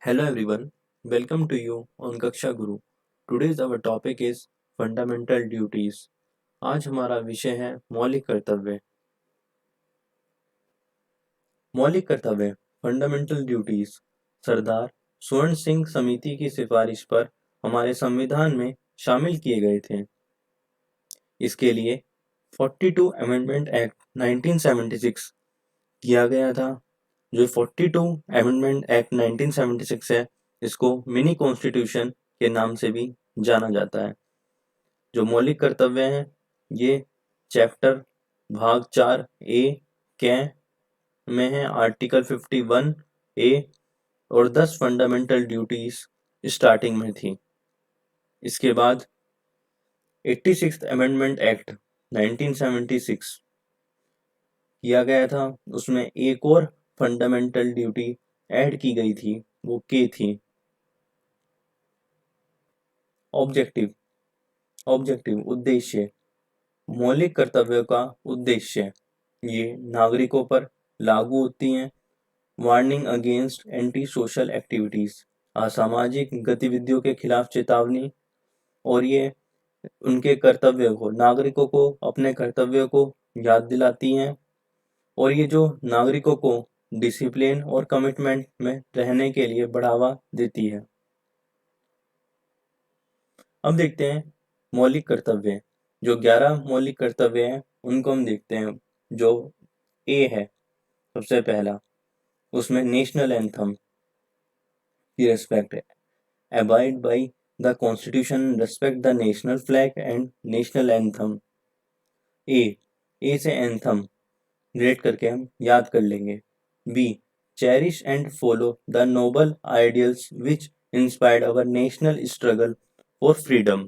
Hello everyone, welcome to you on Kaksha Guru. Today's our topic is fundamental duties. आज हमारा विषय है मौलिक कर्तव्य। मौलिक कर्तव्य फंडामेंटल ड्यूटीज सरदार स्वर्ण सिंह समिति की सिफारिश पर हमारे संविधान में शामिल किए गए थे। इसके लिए 42 अमेंडमेंट एक्ट 1976 किया गया था। जो 42 अमेंडमेंट एक्ट 1976 है, इसको मिनी कॉन्स्टिट्यूशन के नाम से भी जाना जाता है। जो मौलिक कर्तव्य हैं, ये चैप्टर भाग 4 ए कै में है। आर्टिकल 51 ए और 10 फंडामेंटल ड्यूटीज स्टार्टिंग में थी। इसके बाद 86th अमेंडमेंट एक्ट 1976 किया गया था। उसमें एक और फंडामेंटल ड्यूटी ऐड की गई थी, वो के थी। ऑब्जेक्टिव ऑब्जेक्टिव उद्देश्य मौलिक कर्तव्यों का उद्देश्य ये नागरिकों पर लागू होती हैं। Warning against anti social activities असामाजिक गतिविधियों के खिलाफ चेतावनी, और ये उनके कर्तव्यों को नागरिकों को अपने कर्तव्यों को याद दिलाती हैं, और ये जो नागरिकों को डिसिप्लिन और कमिटमेंट में रहने के लिए बढ़ावा देती है। अब देखते हैं मौलिक कर्तव्य। जो 11 मौलिक कर्तव्य हैं उनको हम देखते हैं। जो ए है सबसे पहला, उसमें नेशनल एंथम की रेस्पेक्ट है। Abide by the constitution, respect the national flag and national anthem. A से एंथम रिलेट करके हम याद कर लेंगे। B cherish and follow the noble ideals which inspired our national struggle for freedom.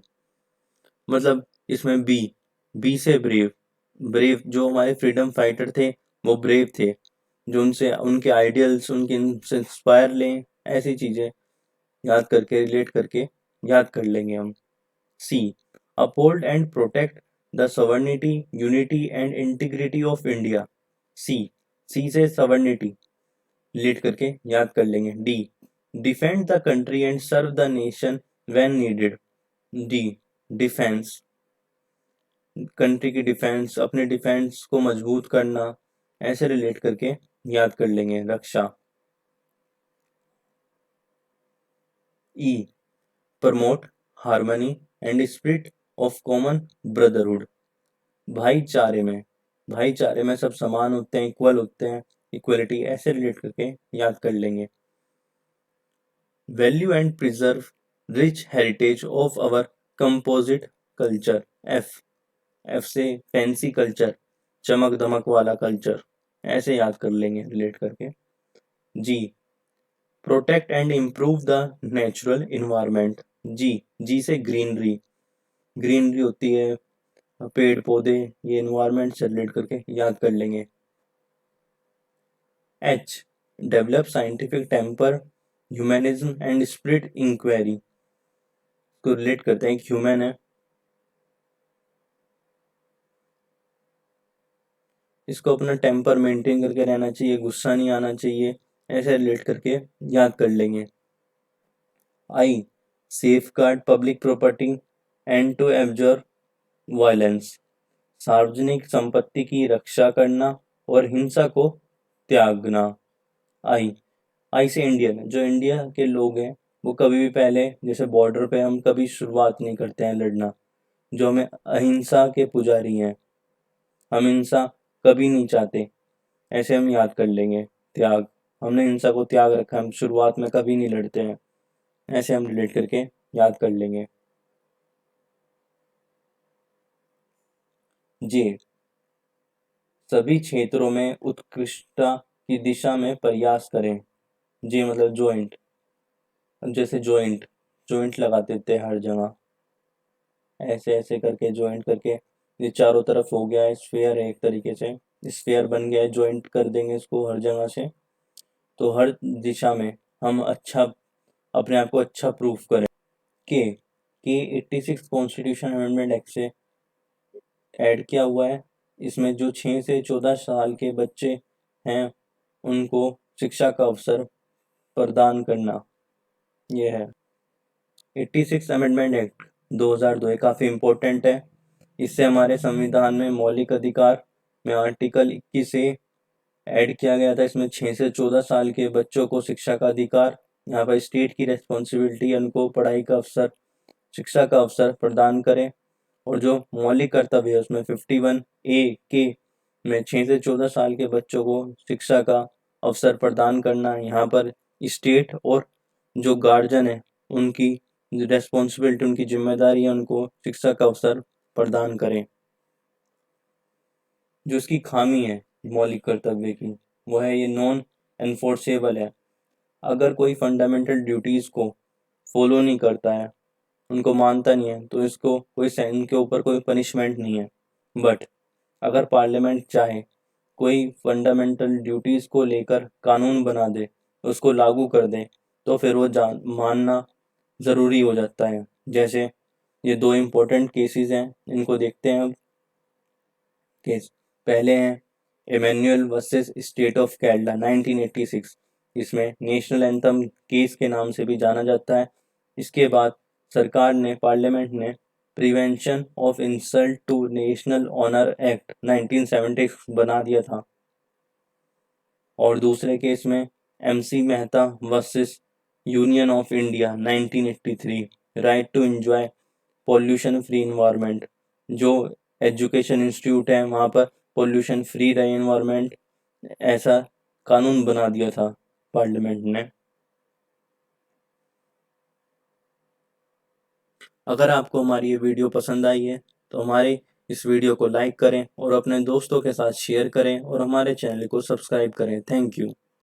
मतलब इसमें बी से ब्रेव। ब्रेव जो हमारे फ्रीडम फाइटर थे वो ब्रेव थे। जो उनसे उनके आइडियल्स उनके इंस्पायर लें, ऐसी चीजें याद करके रिलेट करके याद कर लेंगे हम। C uphold and protect the sovereignty unity and integrity of India. C से सवर्निटी रिलेट करके याद कर लेंगे। D defend the country and serve the nation when needed. D defence country की डिफेंस, अपने डिफेंस को मजबूत करना, ऐसे रिलेट करके याद कर लेंगे। रक्षा। E promote harmony and spirit of common brotherhood. भाईचारे में सब समान होते हैं, इक्वल होते हैं, इक्वलिटी, ऐसे रिलेट करके याद कर लेंगे। Value and preserve rich heritage of our composite culture. F से फैंसी कल्चर, चमक धमक वाला कल्चर, ऐसे याद कर लेंगे रिलेट करके। G protect and improve the natural environment. G से ग्रीनरी होती है, पेड़ पौधे, ये इन्वायरमेंट से रिलेट करके याद कर लेंगे। H develop scientific temper humanism and spirit inquiry को रिलेट करते हैं। ह्यूमन है, इसको अपना टेम्पर मेंटेन करके रहना चाहिए, गुस्सा नहीं आना चाहिए, ऐसे रिलेट करके याद कर लेंगे। I safeguard public property and to abjure violence. सार्वजनिक संपत्ति की रक्षा करना और हिंसा को त्यागना। आई से इंडियन, जो इंडिया के लोग हैं वो कभी भी पहले जैसे बॉर्डर पे हम कभी शुरुआत नहीं करते हैं लड़ना। जो हमें अहिंसा के पुजारी हैं, हम हिंसा कभी नहीं चाहते, ऐसे हम याद कर लेंगे। त्याग, हमने हिंसा को त्याग रखा, हम शुरुआत में कभी नहीं लड़ते हैं, ऐसे हम रिलेट करके याद कर लेंगे। जे सभी क्षेत्रों में उत्कृष्टता की दिशा में प्रयास करें। जे मतलब जॉइंट, जैसे जॉइंट लगा देते हैं हर जगह, ऐसे ऐसे करके जॉइंट करके ये चारों तरफ हो गया है, स्फीयर है, एक तरीके से स्फीयर बन गया है, जॉइंट कर देंगे इसको हर जगह से, तो हर दिशा में हम अच्छा अपने आप को अच्छा प्रूफ करें। के 86 कॉन्स्टिट्यूशन अमेंडमेंट एक्ट से ऐड किया हुआ है। इसमें जो 6 से 14 साल के बच्चे हैं उनको शिक्षा का अवसर प्रदान करना, ये है। 86 अमेंडमेंट एक्ट 2002 ये काफ़ी इम्पोर्टेंट है। इससे हमारे संविधान में मौलिक अधिकार में आर्टिकल 21 से ऐड किया गया था। इसमें 6 से 14 साल के बच्चों को शिक्षा का अधिकार, यहाँ पर स्टेट की रेस्पॉन्सिबिलिटी उनको पढ़ाई का अवसर, शिक्षा का अवसर प्रदान करें। और जो मौलिक कर्तव्य है उसमें 51A के में 6 से 14 साल के बच्चों को शिक्षा का अवसर प्रदान करना। यहाँ पर स्टेट और जो गार्जियन है उनकी रेस्पॉन्सिबिलिटी, उनकी जिम्मेदारी है उनको शिक्षा का अवसर प्रदान करें। जो इसकी खामी है मौलिक कर्तव्य की, वो है ये नॉन एनफोर्सेबल है। अगर कोई फंडामेंटल ड्यूटीज़ को फॉलो नहीं करता है, उनको मानता नहीं है, तो इसको कोई इनके ऊपर कोई पनिशमेंट नहीं है। बट अगर पार्लियामेंट चाहे कोई फंडामेंटल ड्यूटीज़ को लेकर कानून बना दे, उसको लागू कर दे, तो फिर वो मानना ज़रूरी हो जाता है। जैसे ये 2 इम्पोर्टेंट केसेस हैं, इनको देखते हैं अब। केस पहले हैं Emmanuel versus state of Kerala 1986। इसमें नेशनल एंथम केस के नाम से भी जाना जाता है। इसके बाद सरकार ने, पार्लियामेंट ने prevention of insult to national honour act 1976 बना दिया था। और दूसरे केस में MC Mehta versus union of India 1983, right to enjoy pollution free environment. जो एजुकेशन इंस्टीट्यूट है वहाँ पर पॉल्यूशन फ्री रहे इन्वायरमेंट, ऐसा कानून बना दिया था पार्लियामेंट ने। अगर आपको हमारी ये वीडियो पसंद आई है तो हमारे इस वीडियो को लाइक करें और अपने दोस्तों के साथ शेयर करें और हमारे चैनल को सब्सक्राइब करें। Thank you.